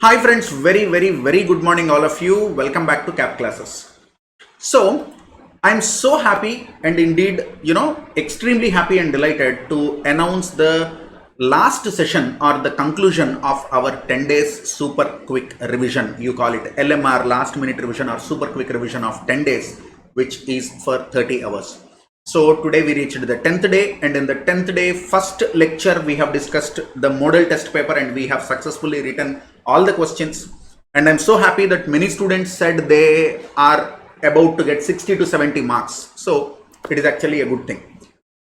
Hi friends, very good morning all of you. Welcome back to CAP classes. So I'm so happy and indeed, extremely happy and delighted to announce the last session or the conclusion of our 10 days super quick revision. You call it LMR, last minute revision, or super quick revision of 10 days, which is for 30 hours. So today we reached the 10th day, and in the 10th day first lecture we have discussed the model test paper and we have successfully written all the questions. And I'm so happy that many students said they are about to get 60 to 70 marks. So it is actually a good thing.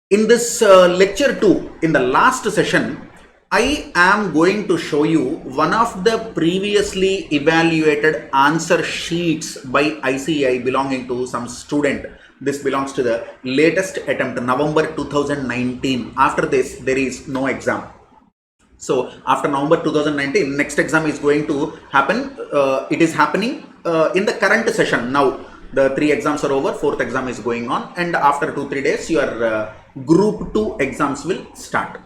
In this lecture 2, in the last session, I am going to show you one of the previously evaluated answer sheets by ICAI belonging to some student. This belongs to the latest attempt, November 2019. After this, there is no exam. So after November 2019, next exam is going to happen. It is happening in the current session. Now the 3 exams are over, 4th exam is going on, and after 2-3 days your group 2 exams will start.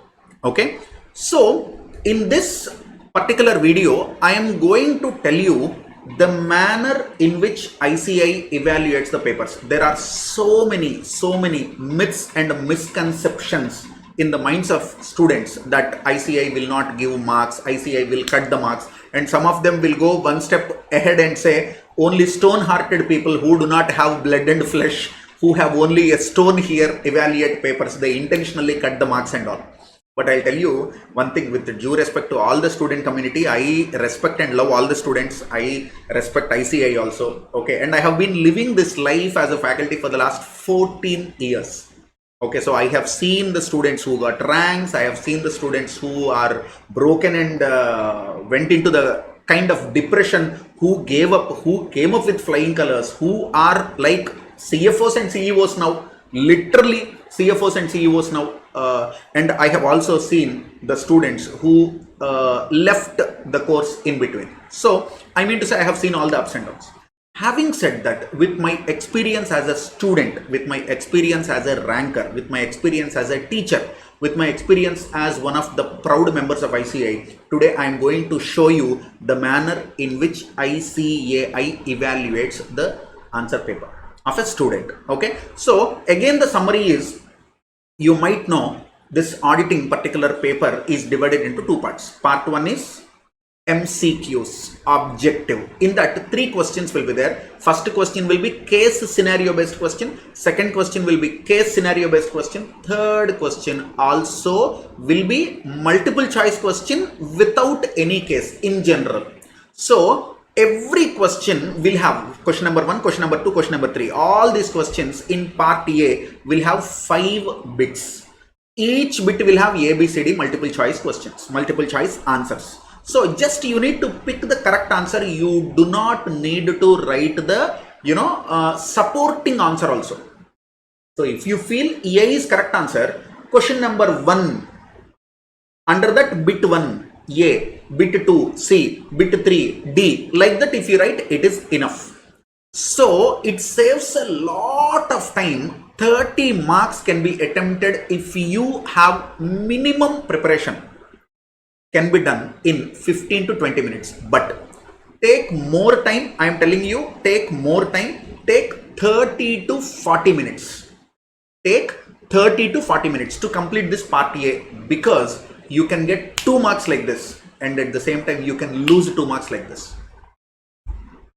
Okay. So in this particular video, I am going to tell you the manner in which ICAI evaluates the papers. There are so many myths and misconceptions in the minds of students that ICAI will not give marks, ICAI will cut the marks, and some of them will go one step ahead and say only stone-hearted people who do not have blood and flesh, who have only a stone here, evaluate papers. They intentionally cut the marks and all. But I'll tell you one thing, with due respect to all the student community, I respect and love all the students. I respect ICAI also. Okay, and I have been living this life as a faculty for the last 14 years. Okay, so I have seen the students who got ranks. I have seen the students who are broken and went into the kind of depression, who gave up, who came up with flying colors, who are like CFOs and CEOs now, literally CFOs and CEOs now. And I have also seen the students who left the course in between. So I mean to say, I have seen all the ups and downs. Having said that, with my experience as a student, with my experience as a ranker, with my experience as a teacher, with my experience as one of the proud members of ICAI, today I am going to show you the manner in which ICAI evaluates the answer paper of a student. Okay, so again the summary is, you might know this auditing particular paper is divided into 2 parts. Part 1 is MCQs, objective. In that 3 questions will be there. First question will be case scenario based question. Second question will be case scenario based question. Third question also will be multiple choice question without any case in general. So every question will have question number 1, question number 2, question number 3. All these questions in part A will have 5 bits. Each bit will have ABCD multiple choice questions, multiple choice answers. So just you need to pick the correct answer. You do not need to write the supporting answer also. So if you feel A is correct answer, question number 1, under that bit 1 A, bit 2 C, bit 3 D, like that if you write, it is enough. So it saves a lot of time. 30 marks can be attempted if you have minimum preparation. Can be done in 15 to 20 minutes, but take more time. I am telling you, take more time. Take 30 to 40 minutes. Take 30 to 40 minutes to complete this part A, because you can get 2 marks like this, and at the same time you can lose 2 marks like this.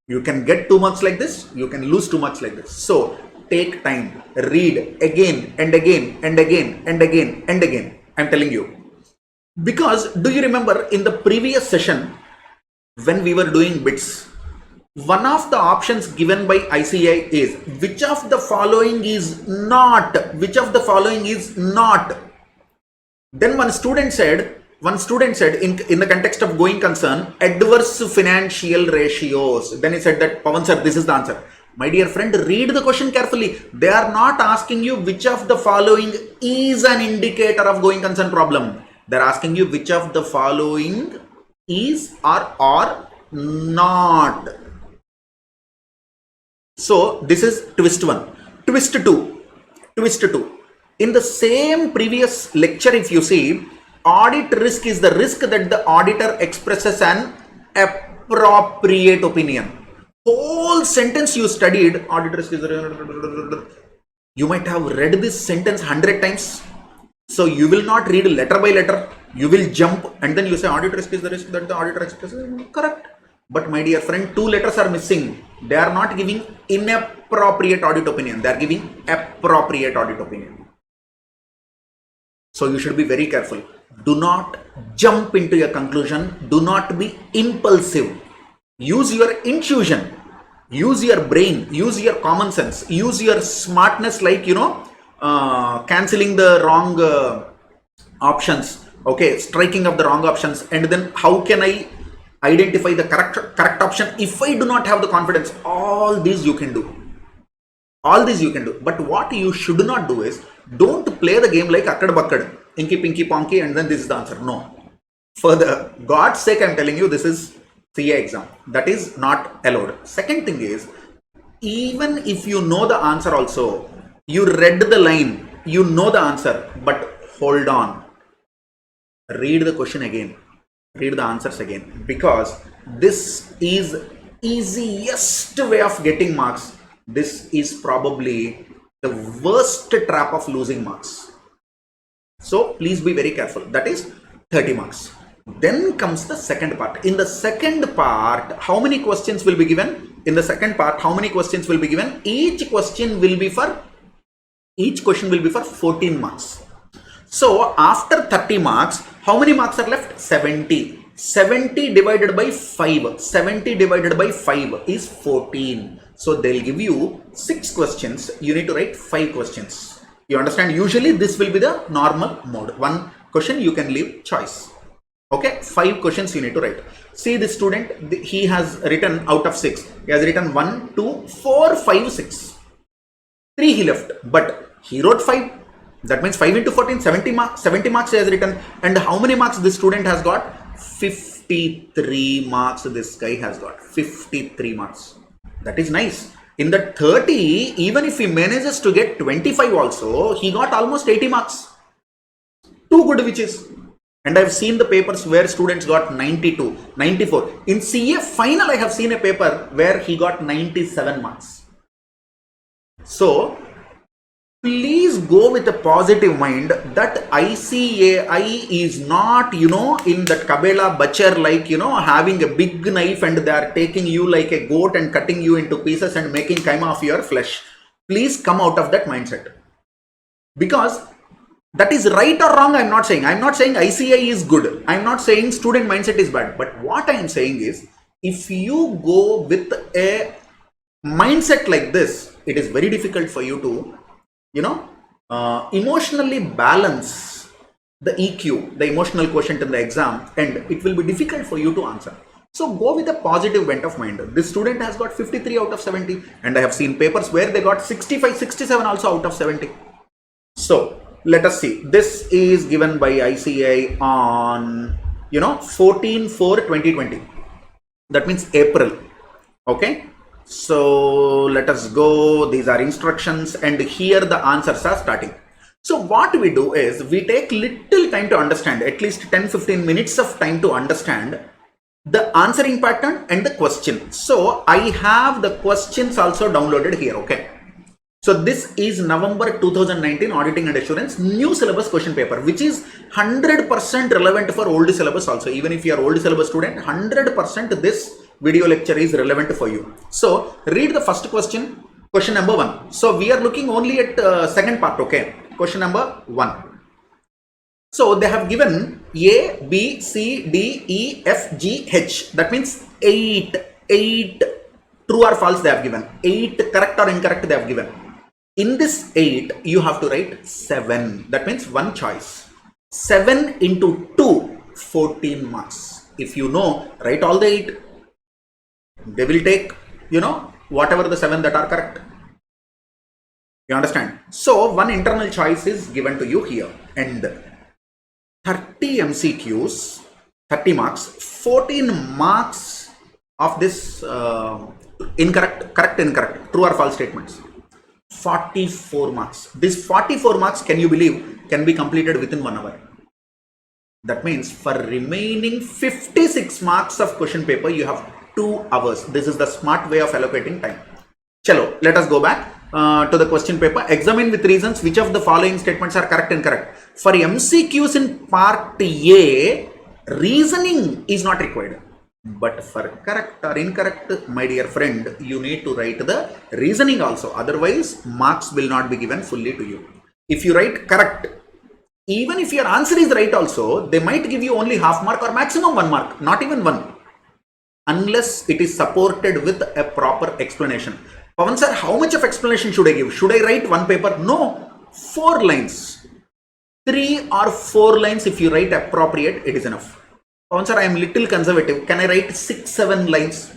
You can get 2 marks like this, you can lose 2 marks like this. So take time, read again and again and again and again and again. I'm telling you. Because do you remember in the previous session when we were doing bits, one of the options given by ICAI is which of the following is not, which of the following is not. Then one student said in the context of going concern, adverse financial ratios. Then he said that, Pawan sir, this is the answer. My dear friend, read the question carefully. They are not asking you which of the following is an indicator of going concern problem. They're asking you which of the following is or not. So this is twist 1. Twist 2. In the same previous lecture, if you see, audit risk is the risk that the auditor expresses an appropriate opinion. Whole sentence you studied, audit risk is, you might have read this sentence 100 times. So you will not read letter by letter. You will jump and then you say audit risk is the risk that the auditor expresses. Correct. But my dear friend, 2 letters are missing. They are not giving inappropriate audit opinion. They are giving appropriate audit opinion. So you should be very careful. Do not jump into a conclusion. Do not be impulsive. Use your intuition. Use your brain. Use your common sense. Use your smartness, like, cancelling the wrong options. Okay, striking up the wrong options. And then how can I identify the correct option if I do not have the confidence? All these you can do. All these you can do. But what you should not do is, don't play the game like akkad bakkad, inky pinky ponky, and then this is the answer. No. For the God's sake, I'm telling you, this is CA exam. That is not allowed. Second thing is, even if you know the answer also, you read the line, you know the answer, but hold on. Read the question again. Read the answers again. Because this is easiest way of getting marks. This is probably the worst trap of losing marks. So please be very careful. That is 30 marks. Then comes the second part. In the second part, how many questions will be given? In the second part, how many questions will be given? Each question will be for 14 marks. So after 30 marks, how many marks are left? 70. 70 divided by 5. 70 divided by 5 is 14. So they'll give you 6 questions. You need to write 5 questions. You understand? Usually this will be the normal mode. 1 question you can leave choice. Okay, 5 questions you need to write. See, this student, he has written out of 6. He has written 1, 2, 4, 5, 6. 3 he left, but he wrote 5. That means 5 into 14, 70 marks. 70 marks he has written. And how many marks this student has got? 53 marks this guy has got. 53 marks. That is nice. In the 30, even if he manages to get 25 also, he got almost 80 marks. Too good which is. And I've seen the papers where students got 92, 94. In CA final, I have seen a paper where he got 97 marks. So please go with a positive mind that ICAI is not, in that Kabela butcher, like, having a big knife and they are taking you like a goat and cutting you into pieces and making kaima of your flesh. Please come out of that mindset. Because that is right or wrong, I'm not saying. I'm not saying ICAI is good. I'm not saying student mindset is bad. But what I'm saying is, if you go with a mindset like this, it is very difficult for you to emotionally balance the EQ, the emotional quotient in the exam, and it will be difficult for you to answer. So go with a positive bent of mind. This student has got 53 out of 70, and I have seen papers where they got 65, 67 also out of 70. So let us see. This is given by ICAI on 14/4/2020. That means April. Okay. So let us go. These are instructions, and here the answers are starting. So what we do is, we take little time to understand, at least 10-15 minutes of time to understand the answering pattern and the question. So I have the questions also downloaded here. Okay. So this is November 2019 Auditing and Assurance new syllabus question paper, which is 100% relevant for old syllabus also. Even if you are old syllabus student, 100% this video lecture is relevant for you. So read the first question, question number 1. So we are looking only at second part. Okay, question number 1. So they have given A, B, C, D, E, F, G, H. That means 8 true or false they have given. 8 correct or incorrect they have given. In this 8, you have to write 7. That means one choice. 7 into 2, 14 marks. If you know, write all the 8. They will take, whatever the 7 that are correct. You understand? So one internal choice is given to you here. And 30 MCQs, 30 marks, 14 marks of this incorrect, true or false statements. 44 marks. This 44 marks, can you believe, can be completed within 1 hour. That means for remaining 56 marks of question paper, you have 2 hours. This is the smart way of allocating time. Chalo, let us go back to the question paper. Examine with reasons which of the following statements are correct and incorrect. For MCQs in part A, reasoning is not required. But for correct or incorrect, my dear friend, you need to write the reasoning also. Otherwise, marks will not be given fully to you. If you write correct, even if your answer is right also, they might give you only half mark or maximum 1 mark, not even 1. Unless it is supported with a proper explanation. Pawan sir, how much of explanation should I give? Should I write 1 paper? No, 4 lines. 3 or 4 lines if you write appropriate, it is enough. Pawan sir, I am little conservative. Can I write 6-7 lines?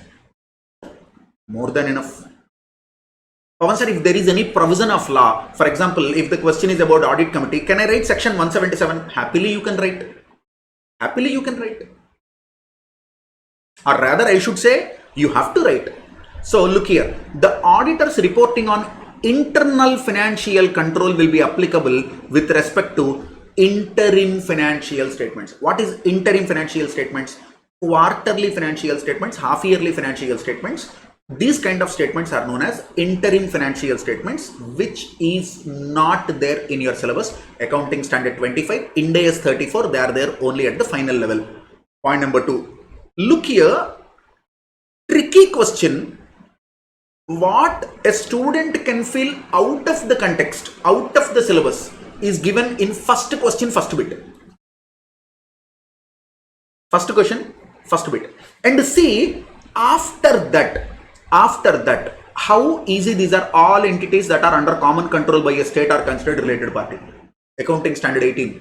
More than enough. Pawan sir, if there is any provision of law, for example, if the question is about audit committee, can I write section 177? Happily you can write. Happily you can write. Or rather I should say, you have to write. So look here, the auditors reporting on internal financial control will be applicable with respect to interim financial statements. What is interim financial statements? Quarterly financial statements, half yearly financial statements. These kind of statements are known as interim financial statements, which is not there in your syllabus. Accounting Standard 25, Ind AS 34, they are there only at the final level. Point number 2. Look here, tricky question. What a student can feel out of the context, out of the syllabus, is given in first question, first bit. First question, first bit. And see, after that, how easy these are. All entities that are under common control by a state are considered related party. Accounting Standard 18.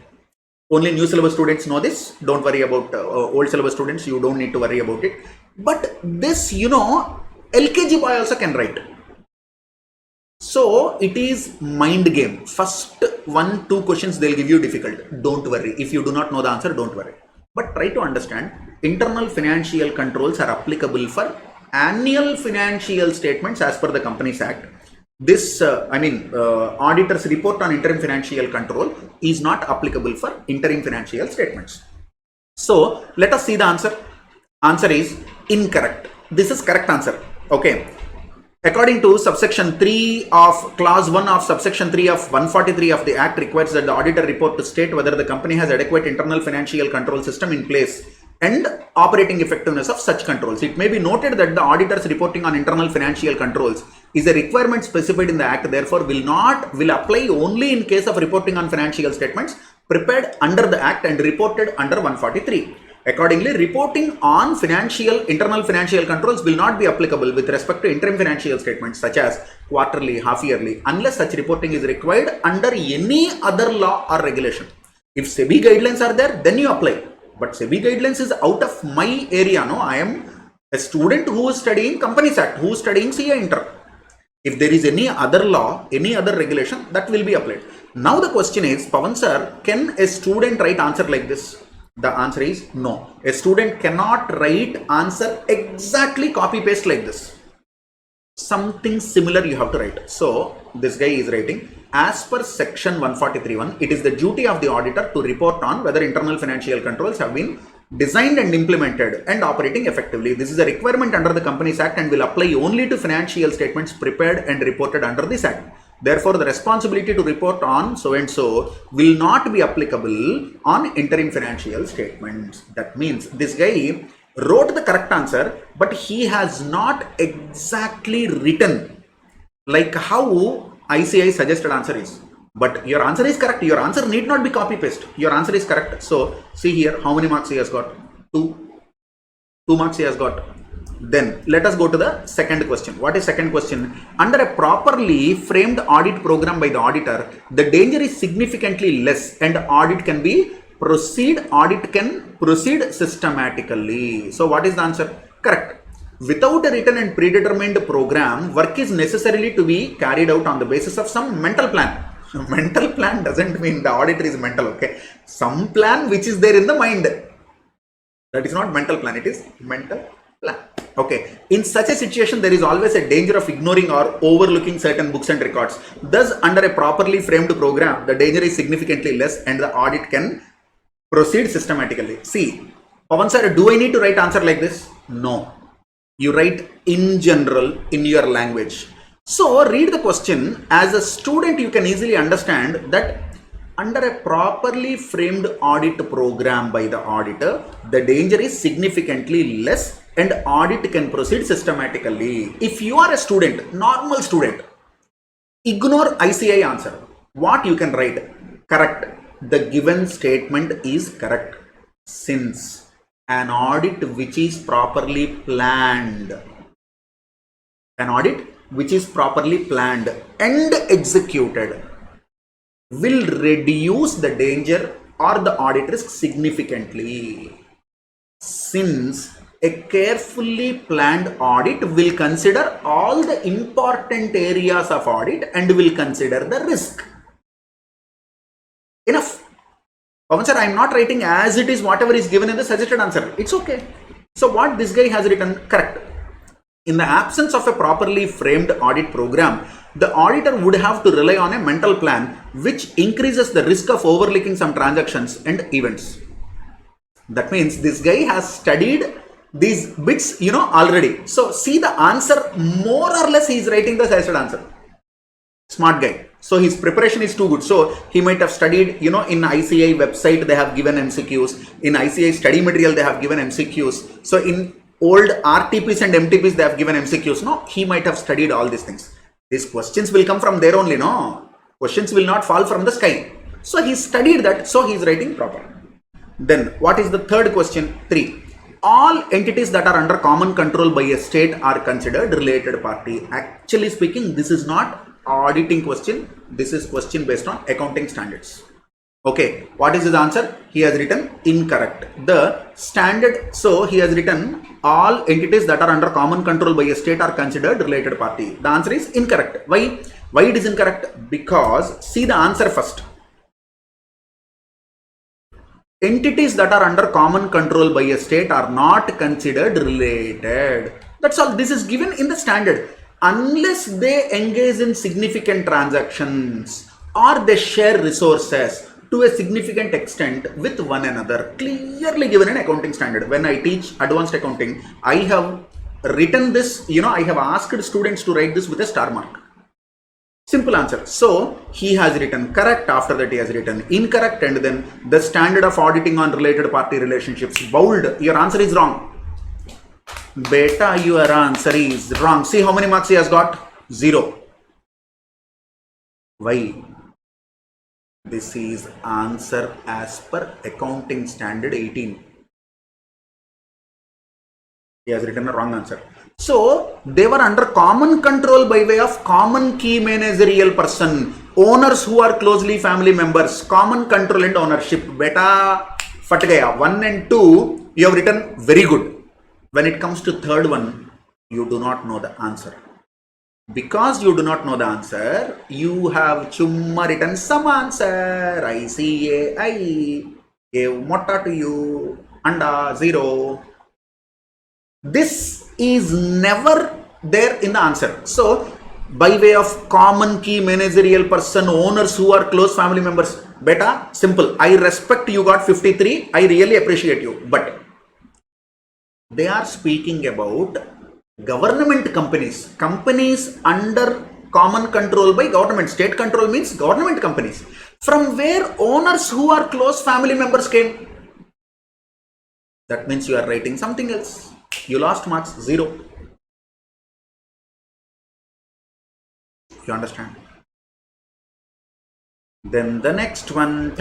Only new syllabus students know this. Don't worry about old syllabus students. You don't need to worry about it. But this, you know, LKG boy also can write. So it is mind game. First 1-2 questions they'll give you difficult. Don't worry. If you do not know the answer, don't worry. But try to understand, internal financial controls are applicable for annual financial statements as per the Companies Act. This, auditors report on interim financial control is not applicable for interim financial statements. So let us see the answer. Answer is incorrect. This is correct answer. Okay. According to subsection 3 of clause 1 of subsection 3 of 143 of the Act requires that the auditor report to state whether the company has adequate internal financial control system in place and operating effectiveness of such controls. It may be noted that the auditors reporting on internal financial controls is a requirement specified in the Act, therefore will apply only in case of reporting on financial statements prepared under the Act and reported under 143. Accordingly, reporting on internal financial controls will not be applicable with respect to interim financial statements such as quarterly, half yearly, unless such reporting is required under any other law or regulation. If SEBI guidelines are there, then you apply. But SEBI guidelines is out of my area. No, I am a student who is studying Companies Act, who is studying CA Inter. If there is any other law, any other regulation, that will be applied. Now the question is, Pawan sir, can a student write answer like this? The answer is no. A student cannot write answer exactly copy paste like this. Something similar you have to write. So this guy is writing, as per section 143(1), it is the duty of the auditor to report on whether internal financial controls have been designed and implemented and operating effectively. This is a requirement under the Companies Act and will apply only to financial statements prepared and reported under this Act. Therefore, the responsibility to report on so and so will not be applicable on interim financial statements. That means this guy wrote the correct answer, but he has not exactly written like how ICI suggested answer is. But your answer is correct. Your answer need not be copy paste. Your answer is correct. So see here, how many marks he has got? 2 marks he has got. Then let us go to the second question. What is second question? Under a properly framed audit program by the auditor, the danger is significantly less and audit can proceed systematically. So what is the answer? Correct. Without a written and predetermined program, work is necessarily to be carried out on the basis of some mental plan. Mental plan doesn't mean the auditor is mental, okay? Some plan which is there in the mind. That is not mental plan, it is mental plan. Okay, in such a situation, there is always a danger of ignoring or overlooking certain books and records. Thus, under a properly framed program, the danger is significantly less and the audit can Proceed systematically. See, Pawan sir, do I need to write answer like this? No. You write in general in your language. So read the question. As a student, you can easily understand that under a properly framed audit program by the auditor, the danger is significantly less and audit can proceed systematically. If you are a student, normal student, ignore ICI answer. What you can write? Correct. The given statement is correct since an audit which is properly planned, an audit which is properly planned and executed will reduce the danger or the audit risk significantly, since a carefully planned audit will consider all the important areas of audit and will consider the risk. Enough. Pawan sir, I am not writing as it is whatever is given in the suggested answer. It's okay. So what this guy has written, correct. In the absence of a properly framed audit program, the auditor would have to rely on a mental plan which increases the risk of overlooking some transactions and events. That means this guy has studied these bits, already. So see the answer, more or less he is writing the suggested answer. Smart guy. So his preparation is too good. So he might have studied, in ICI website they have given MCQs. In ICI study material they have given MCQs. So in old RTPs and MTPs they have given MCQs. No, he might have studied all these things. These questions will come from there only, no? Questions will not fall from the sky. So he studied that, so he is writing proper. Then what is the third question? 3. All entities that are under common control by a state are considered related party. Actually speaking, this is not auditing question. This is question based on accounting standards. Okay, what is his answer? He has written incorrect. The standard, so he has written all entities that are under common control by a state are considered related party. The answer is incorrect. Why? Why it is incorrect? Because see the answer first. Entities that are under common control by a state are not considered related. That's all. This is given in the standard. Unless they engage in significant transactions or they share resources to a significant extent with one another, clearly given in accounting standard. When I teach advanced accounting, I have written this, I have asked students to write this with a star mark. Simple answer. So he has written correct, after that he has written incorrect, and then the standard of auditing on related party relationships, bold. Your answer is wrong. Beta, your answer is wrong. See how many marks he has got? 0. Why? This is answer as per accounting standard 18. He has written a wrong answer. So they were under common control by way of common key managerial person, owners who are closely family members, common control and ownership. Beta, fat gaya. 1 and 2 you have written very good. When it comes to third one, you do not know the answer. Because you do not know the answer, you have chumma written some answer. I gave motta to you, anda 0. This is never there in the answer. So by way of common key managerial person, owners who are close family members, beta, simple. I respect you got 53. I really appreciate you. But they are speaking about government companies, companies under common control by government. State control means government companies, from where owners who are close family members came. That means you are writing something else. You lost marks, 0. You understand? Then the next one,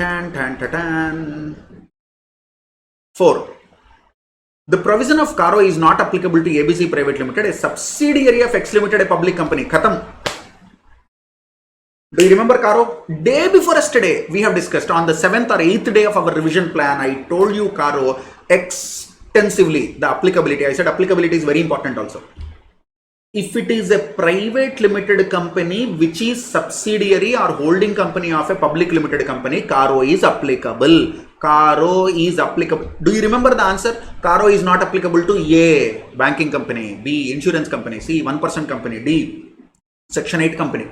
4. The provision of CARO is not applicable to ABC Private Limited, a subsidiary of X Limited, a public company. Khatam. Do you remember CARO? Day before yesterday, we have discussed on the 7th or 8th day of our revision plan. I told you CARO extensively, the applicability. I said applicability is very important also. If it is a private limited company which is subsidiary or holding company of a public limited company, CARO is applicable. CARO is applicable. Do you remember the answer? CARO is not applicable to A, banking company, B, insurance company, C, 1% company, D, section 8 company.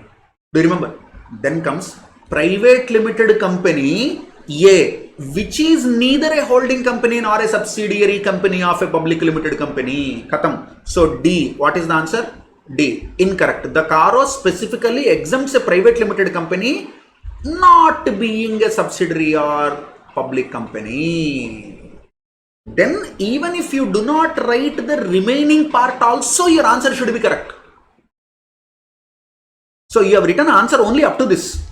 Do you remember? Then comes private limited company A. which is neither a holding company nor a subsidiary company of a public limited company. Khatam. So D, what is the answer? D, incorrect. The Caro specifically exempts a private limited company not being a subsidiary or public company. Then even if you do not write the remaining part also, your answer should be correct. So you have written answer only up to this.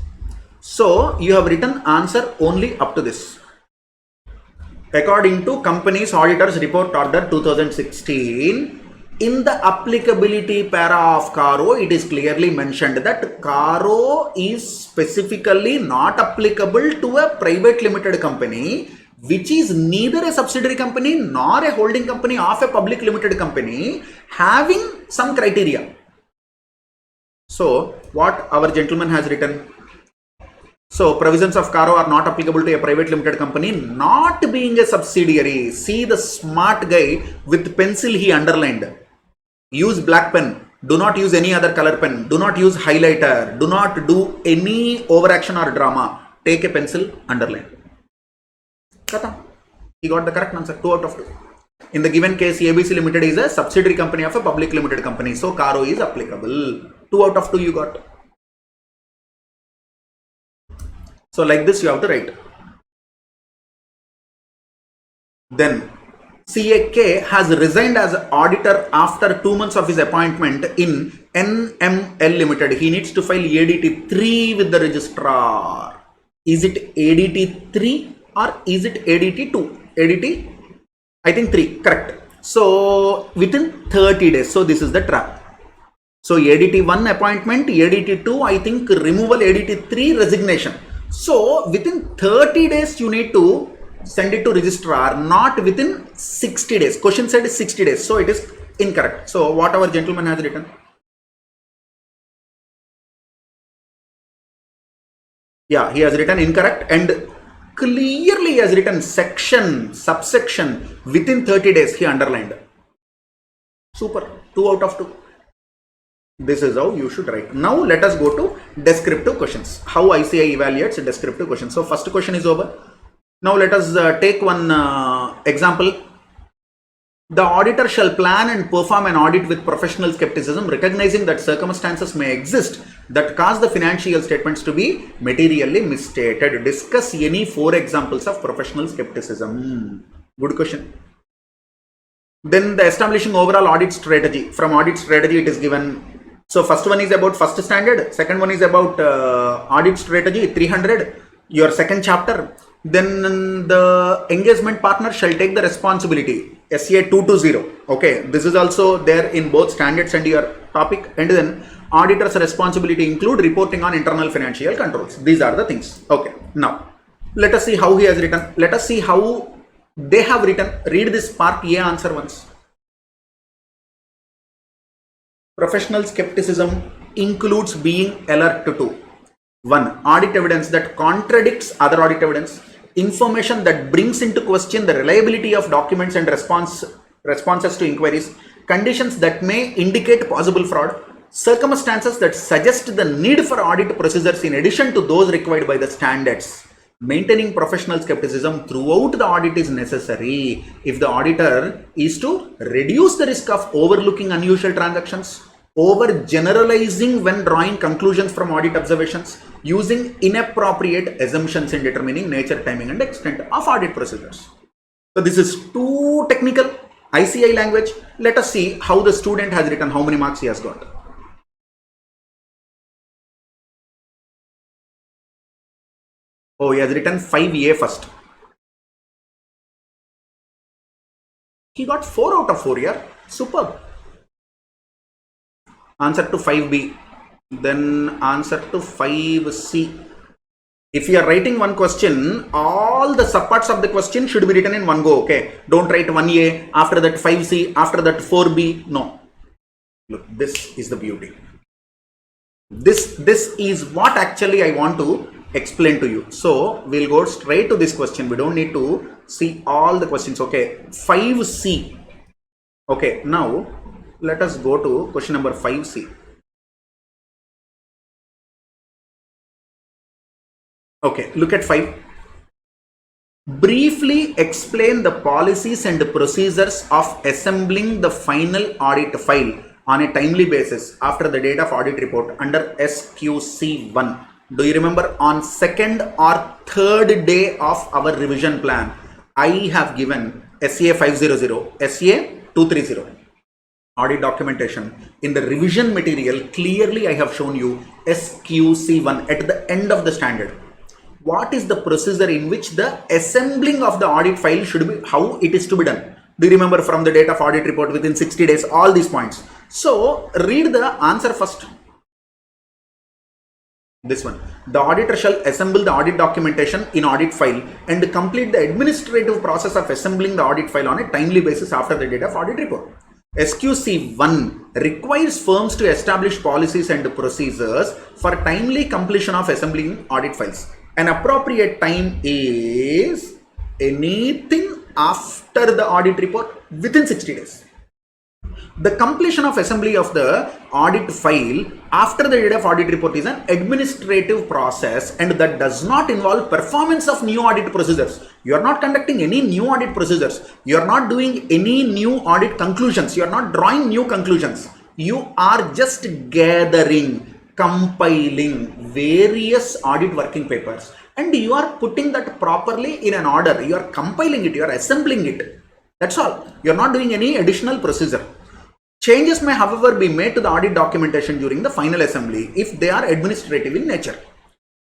So you have written answer only up to this. According to Companies Auditors Report Order 2016, in the applicability para of Caro, it is clearly mentioned that Caro is specifically not applicable to a private limited company which is neither a subsidiary company nor a holding company of a public limited company having some criteria. So what our gentleman has written? So provisions of Caro are not applicable to a private limited company not being a subsidiary. See the smart guy with pencil, he underlined. Use black pen. Do not use any other color pen. Do not use highlighter. Do not do any overaction or drama. Take a pencil, underline. Kata. He got the correct answer. 2 out of 2. In the given case, ABC Limited is a subsidiary company of a public limited company. So Caro is applicable. 2 out of 2 you got. So like this you have to write. Then CAK has resigned as auditor after 2 months of his appointment in NML Limited. He needs to file ADT 3 with the registrar. Is it ADT 3 or is it ADT 2? ADT? I think 3. Correct. So within 30 days. So this is the trap. So ADT 1 appointment, ADT 2 I think removal, ADT 3 resignation. So within 30 days you need to send it to registrar, not within 60 days. Question said is 60 days. So it is incorrect. So what our gentleman has written? Yeah, he has written incorrect and clearly he has written section, subsection within 30 days. He underlined. Super. 2 out of 2. This is how you should write. Now let us go to descriptive questions. How ICAI evaluates descriptive questions. So first question is over. Now let us take one example. The auditor shall plan and perform an audit with professional skepticism, recognizing that circumstances may exist that cause the financial statements to be materially misstated. Discuss any 4 examples of professional skepticism. Good question. Then the establishing overall audit strategy. From audit strategy it is given. So first one is about first standard, second one is about audit strategy 300, your second chapter. Then the engagement partner shall take the responsibility, SA 220. Okay, this is also there in both standards and your topic. And then auditor's responsibility include reporting on internal financial controls. These are the things. Okay, now let us see how he has written. Let us see how they have written. Read this part A answer once. Professional skepticism includes being alert to 1. Audit evidence that contradicts other audit evidence, information that brings into question the reliability of documents and responses to inquiries, conditions that may indicate possible fraud, circumstances that suggest the need for audit procedures in addition to those required by the standards. Maintaining professional skepticism throughout the audit is necessary if the auditor is to reduce the risk of overlooking unusual transactions, over generalizing when drawing conclusions from audit observations, using inappropriate assumptions in determining nature, timing and extent of audit procedures. So this is too technical ICAI language. Let us see how the student has written, how many marks he has got. Oh, he has written 5A first. He got 4 out of 4 here. Superb. Answer to 5B. Then answer to 5C. If you are writing one question, all the subparts of the question should be written in one go. Okay, don't write 1A, after that 5C, after that 4B. No. Look, this is the beauty. This is what actually I want to explain to you. So we'll go straight to this question. We don't need to see all the questions. Okay, 5C. Okay, now let us go to question number 5C. Okay, look at 5. Briefly explain the policies and procedures of assembling the final audit file on a timely basis after the date of audit report under SQC1. Do you remember on second or third day of our revision plan, I have given SA 500, SA 230. Audit documentation. In the revision material, clearly I have shown you SQC1 at the end of the standard. What is the procedure in which the assembling of the audit file should be, how it is to be done? Do you remember from the date of audit report within 60 days, all these points? So read the answer first. This one. The auditor shall assemble the audit documentation in audit file and complete the administrative process of assembling the audit file on a timely basis after the date of audit report. SQC1 requires firms to establish policies and procedures for timely completion of assembling audit files. An appropriate time is anything after the audit report within 60 days. The completion of assembly of the audit file after the date of audit report is an administrative process and that does not involve performance of new audit procedures. You are not conducting any new audit procedures. You are not doing any new audit conclusions. You are not drawing new conclusions. You are just gathering, compiling various audit working papers and you are putting that properly in an order. You are compiling it, you are assembling it. That's all. You are not doing any additional procedure. Changes may, however, be made to the audit documentation during the final assembly if they are administrative in nature.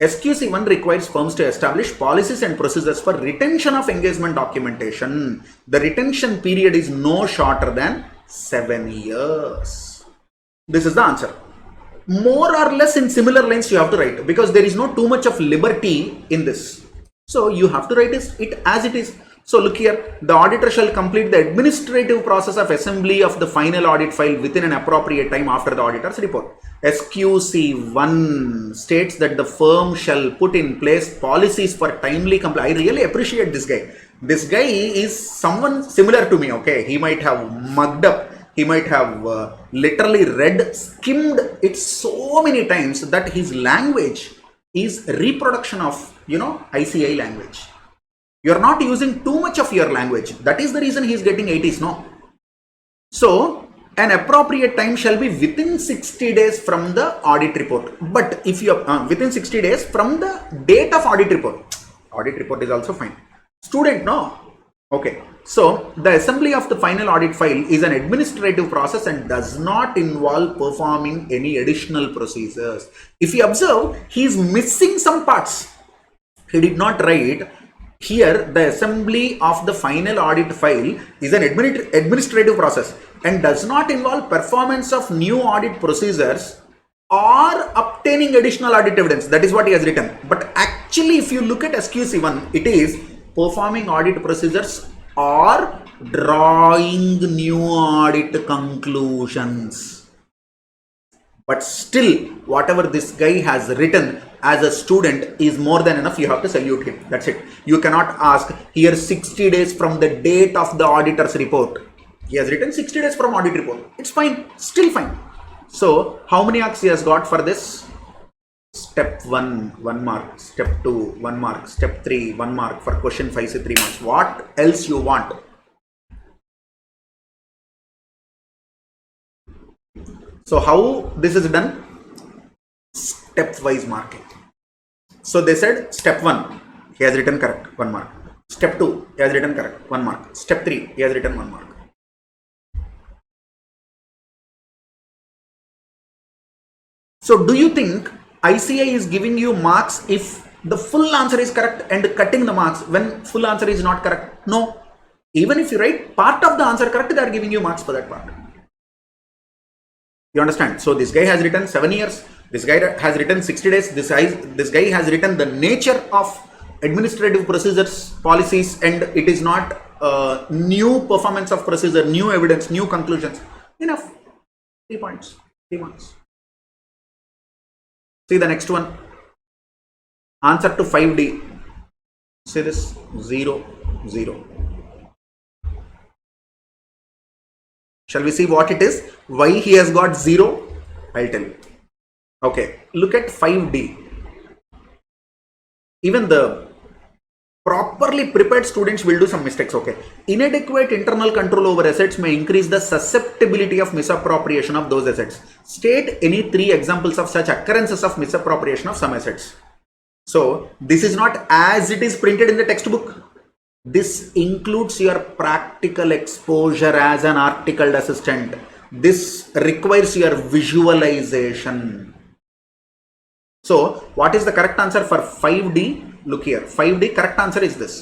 SQC1 requires firms to establish policies and procedures for retention of engagement documentation. The retention period is no shorter than 7 years. This is the answer. More or less in similar lines you have to write because there is no too much of liberty in this. So you have to write it as it is. So look here, the auditor shall complete the administrative process of assembly of the final audit file within an appropriate time after the auditor's report. SQC1 states that the firm shall put in place policies for timely compliance. I really appreciate this guy. This guy is someone similar to me, okay? He might have mugged up. He might have literally skimmed it so many times that his language is reproduction of, ICI language. You are not using too much of your language. That is the reason he is getting 80s, no? So, an appropriate time shall be within 60 days from the audit report. But if you are within 60 days from the date of audit report is also fine. Student, no? Okay. So, the assembly of the final audit file is an administrative process and does not involve performing any additional procedures. If you observe, he is missing some parts. He did not write here the assembly of the final audit file is an administrative process and does not involve performance of new audit procedures or obtaining additional audit evidence. That is what he has written. But actually, if you look at SQC1, it is performing audit procedures or drawing new audit conclusions. But still, whatever this guy has written as a student is more than enough. You have to salute him. That's it. You cannot ask here 60 days from the date of the auditor's report. He has written 60 days from audit report. It's fine. Still fine. So, how many marks he has got for this? Step 1, 1 mark. Step 2, 1 mark. Step 3, 1 mark. For question 5, say 3 marks. What else you want? So, how this is done? Step-wise marking. So, they said step 1, he has written correct, 1 mark. Step 2, he has written correct, 1 mark. Step 3, he has written 1 mark. So, do you think ICI is giving you marks if the full answer is correct and cutting the marks when full answer is not correct? No. Even if you write part of the answer correct, they are giving you marks for that part. You understand? So, this guy has written 7 years. This guy has written 60 days. This guy has written the nature of administrative procedures, policies, and it is not new performance of procedure, new evidence, new conclusions. Enough. 3 points. 3 marks. See the next one. Answer to 5D. See this 0, 0. Shall we see what it is? Why he has got 0? I'll tell you. Okay, look at 5D. Even the Properly prepared students will do some mistakes. Okay, inadequate internal control over assets may increase the susceptibility of misappropriation of those assets. State any 3 examples of such occurrences of misappropriation of some assets. So this is not as it is printed in the textbook. This includes your practical exposure as an articled assistant. This requires your visualization. So what is the correct answer for 5D? Look here, 5D correct answer is this.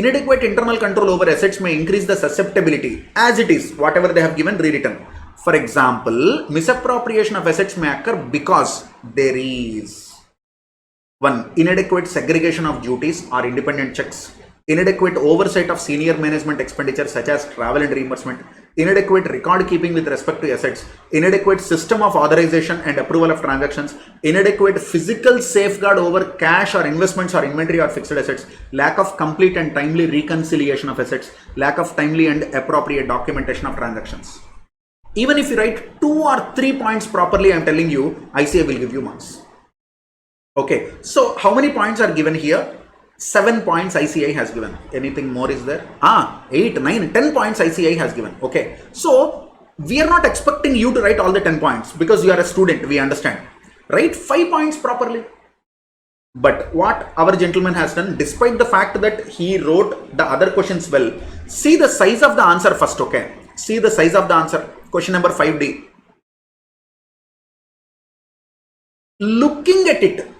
Inadequate internal control over assets may increase the susceptibility as it is, whatever they have given, rewritten. For example, misappropriation of assets may occur because there is 1. Inadequate segregation of duties or independent checks. Inadequate oversight of senior management expenditure such as travel and reimbursement. Inadequate record keeping with respect to assets. Inadequate system of authorization and approval of transactions. Inadequate physical safeguard over cash or investments or inventory or fixed assets. Lack of complete and timely reconciliation of assets. Lack of timely and appropriate documentation of transactions. Even if you write 2 or 3 points properly, I am telling you, ICA will give you marks. Okay, so how many points are given here? 7 points ICI has given. Anything more is there? 8, 9, 10 points ICI has given. Okay, so we are not expecting you to write all the 10 points because you are a student, we understand. Write 5 points properly. But what our gentleman has done, despite the fact that he wrote the other questions well, see the size of the answer first. Okay, see the size of the answer. Question number 5D. Looking at it,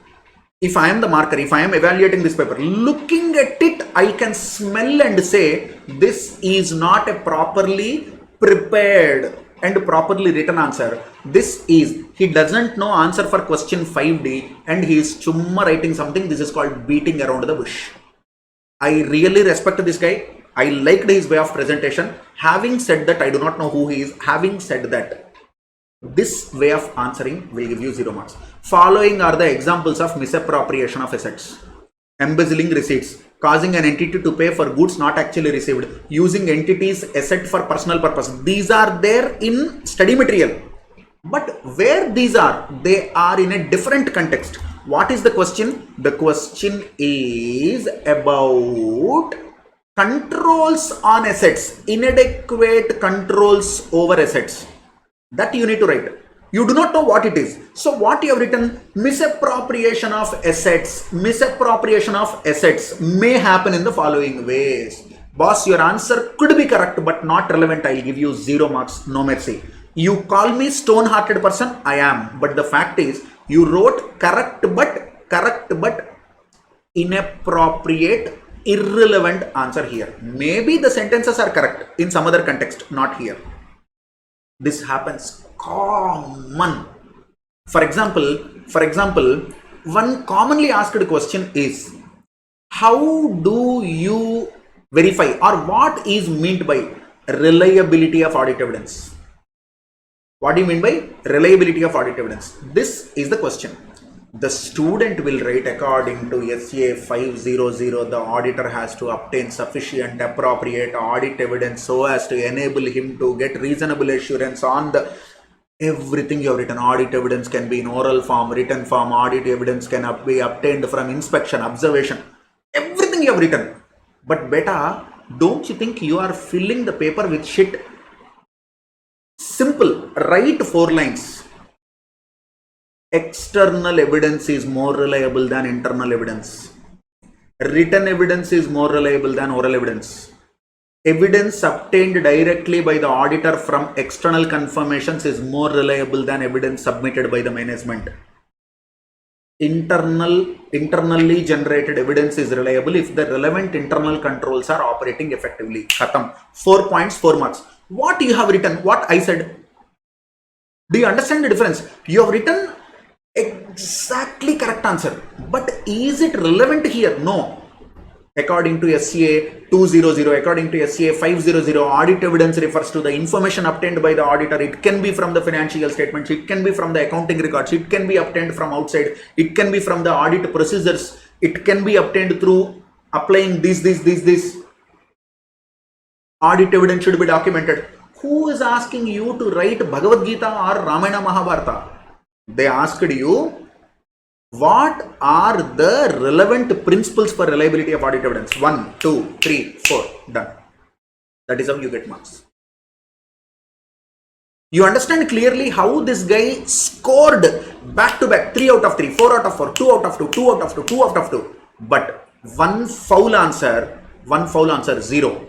if I am the marker, if I am evaluating this paper, looking at it, I can smell and say this is not a properly prepared and properly written answer. This is, he doesn't know answer for question 5D and he is chumma writing something. This is called beating around the bush. I really respect this guy. I liked his way of presentation. Having said that, I do not know who he is. Having said that, this way of answering will give you 0 marks. Following are the examples of misappropriation of assets. Embezzling receipts, causing an entity to pay for goods not actually received, using entities asset for personal purpose. These are there in study material. But where these are, they are in a different context. What is the question? The question is about controls on assets, inadequate controls over assets. That you need to write. You do not know what it is. So what you have written, misappropriation of assets. Misappropriation of assets may happen in the following ways. Boss, your answer could be correct but not relevant. I'll give you 0 marks. No mercy. You call me stone-hearted person. I am. But the fact is, you wrote correct but inappropriate, irrelevant answer here. Maybe the sentences are correct in some other context, not here. This happens common. For example, one commonly asked question is, how do you verify or what is meant by reliability of audit evidence? What do you mean by reliability of audit evidence? This is the question. The student will write according to SA 500, the auditor has to obtain sufficient appropriate audit evidence so as to enable him to get reasonable assurance on the everything you have written. Audit evidence can be in oral form, written form. Audit evidence can be obtained from inspection, observation, everything you have written. But beta, don't you think you are filling the paper with shit? Simple, write 4 lines. External evidence is more reliable than internal evidence. Written evidence is more reliable than oral evidence. Evidence obtained directly by the auditor from external confirmations is more reliable than evidence submitted by the management. Internally generated evidence is reliable if the relevant internal controls are operating effectively. Khatam. 4 points, 4 marks. What you have written, what I said. Do you understand the difference? You have written exactly correct answer, but is it relevant here? No. According to SCA 200, according to SCA 500, audit evidence refers to the information obtained by the auditor. It can be from the financial statements, it can be from the accounting records, it can be obtained from outside, it can be from the audit procedures, it can be obtained through applying this. Audit evidence should be documented. Who is asking you to write Bhagavad Gita or Ramayana Mahabharata? They asked you What are the relevant principles for reliability of audit evidence? 1, 2, 3, 4. Done. That is how you get marks. You understand clearly how this guy scored back to back 3 out of 3, 4 out of 4, 2 out of 2, 2 out of 2, 2 out of 2. But one foul answer, 0.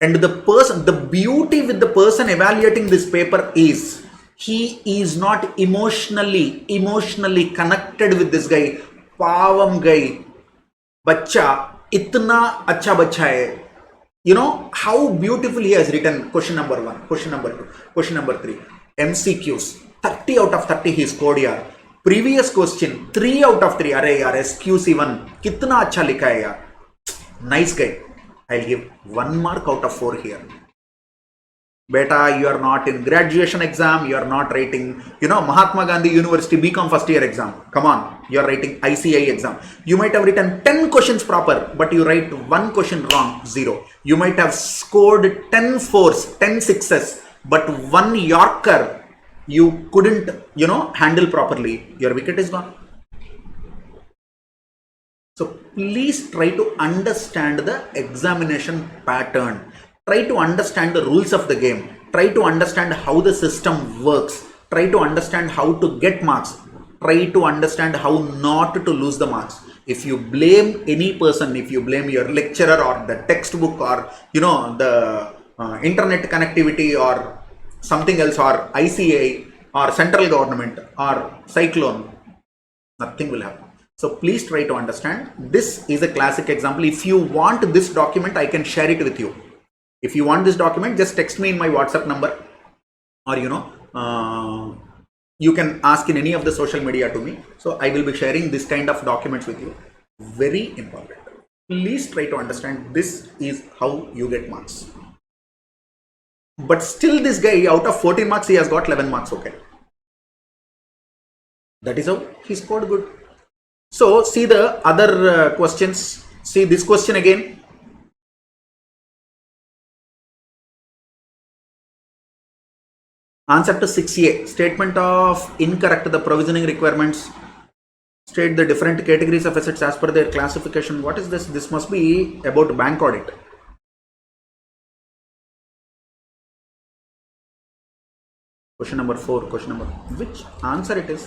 And the beauty with the person evaluating this paper is he is not emotionally connected with this guy. Pavam guy, bacha, itna acha bacha hai. You know how beautifully he has written question number 1, question number 2, question number 3. MCQs, 30 out of 30 he scored yaar. Previous question, 3 out of 3. Arey yaar, SQC1, kitna acha likha hai yaar. Nice guy. I'll give 1 mark out of 4 here. Beta, you are not in graduation exam, you are not writing, Mahatma Gandhi University BCom first year exam. Come on, you are writing ICI exam. You might have written 10 questions proper, but you write 1 question wrong, 0. You might have scored 10 fours, 10 sixes, but 1 Yorker you couldn't, handle properly. Your wicket is gone. So please try to understand the examination pattern. Try to understand the rules of the game. Try to understand how the system works. Try to understand how to get marks. Try to understand how not to lose the marks. If you blame any person, if you blame your lecturer or the textbook or the internet connectivity or something else or ICA or central government or cyclone, nothing will happen. So please try to understand. This is a classic example. If you want this document, I can share it with you. If you want this document, just text me in my WhatsApp number, or you can ask in any of the social media to me. So I will be sharing this kind of documents with you. Very important. Please try to understand. This is how you get marks. But still this guy, out of 14 marks, he has got 11 marks. Okay. That is how he scored good. So see the other questions. See this question again. Answer to 6A. Statement of incorrect. The provisioning requirements state the different categories of assets as per their classification. What is this? This must be about bank audit. Question number 4. Question number, which answer it is?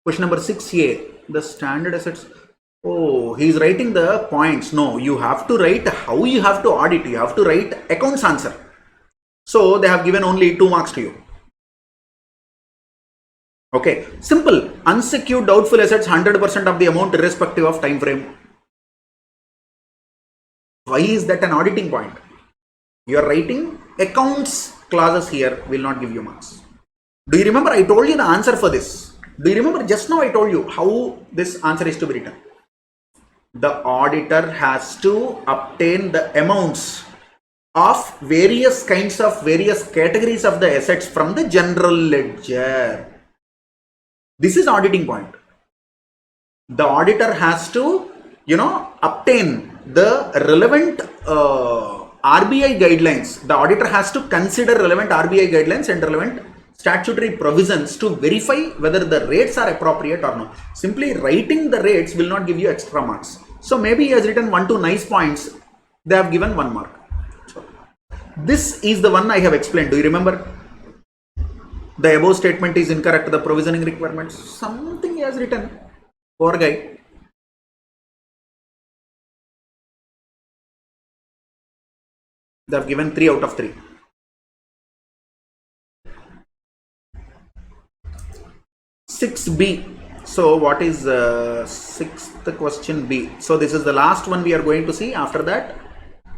Question number 6A. The standard assets. Oh, he is writing the points. No, you have to write how you have to audit. You have to write accounts answer. So they have given only 2 marks to you. Okay, simple. Unsecured doubtful assets, 100% of the amount irrespective of time frame. Why is that an auditing point? You are writing accounts clauses here, will not give you marks. Do you remember I told you the answer for this? Do you remember just now I told you how this answer is to be written? The auditor has to obtain the amounts of various categories of the assets from the general ledger. This is auditing point. The auditor has to, obtain the relevant RBI guidelines. The auditor has to consider relevant RBI guidelines and relevant statutory provisions to verify whether the rates are appropriate or not. Simply writing the rates will not give you extra marks. So maybe he has written 1 2 nice points. They have given 1 mark. This is the one I have explained. Do you remember? The above statement is incorrect. The provisioning requirements. Something he has written. Poor guy. They have given 3 out of 3. (6B). So what is 6th question B? So this is the last one we are going to see. After that,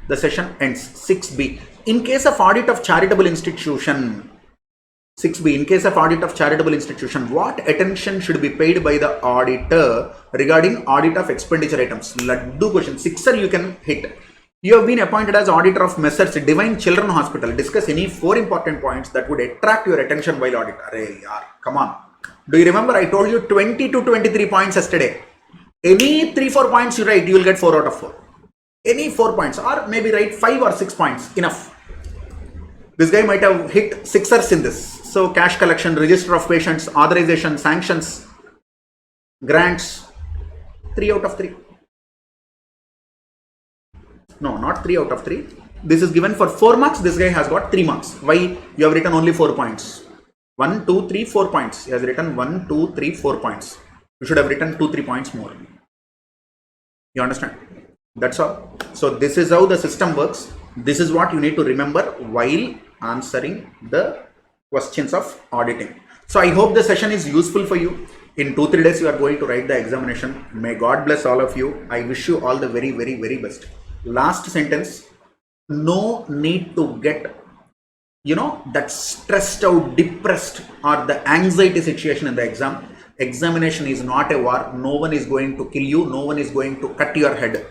the session ends. 6B. In case of audit of charitable institution, 6B. In case of audit of charitable institution, what attention should be paid by the auditor regarding audit of expenditure items? Laddu question. 6er you can hit. You have been appointed as auditor of Messrs Divine Children Hospital. Discuss any 4 important points that would attract your attention while audit. Arey yaar, come on. Do you remember I told you 20 to 23 points yesterday? Any 3-4 points you write, you will get 4 out of 4. Any 4 points, or maybe write 5 or 6 points. Enough. This guy might have hit 6ers in this. So cash collection, register of patients, authorization, sanctions. grants 3 out of 3. No, not 3 out of 3. This is given for 4 marks. This guy has got 3 marks. Why? You have written only 4 points. 1, 2, 3, 4 points. He has written 1, 2, 3, 4 points. You should have written 2, 3 points more. You understand? That's all. So this is how the system works. This is what you need to remember while answering the questions of auditing. So I hope the session is useful for you. In 2-3 days you are going to write the examination. May God bless all of you. I wish you all the very, very, very best. Last sentence. No need to get, that stressed out, depressed, or the anxiety situation in the exam. Examination is not a war. No one is going to kill you. No one is going to cut your head.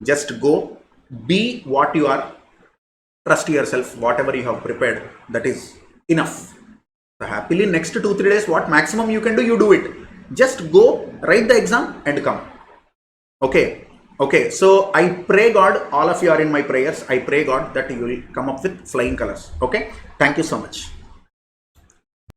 Just go, be what you are, trust yourself, whatever you have prepared, that is enough. So happily next 2-3 days, what maximum you can do, you do it. Just go, write the exam and come. Okay. So I pray God, all of you are in my prayers. I pray God that you will come up with flying colors. Okay. Thank you so much.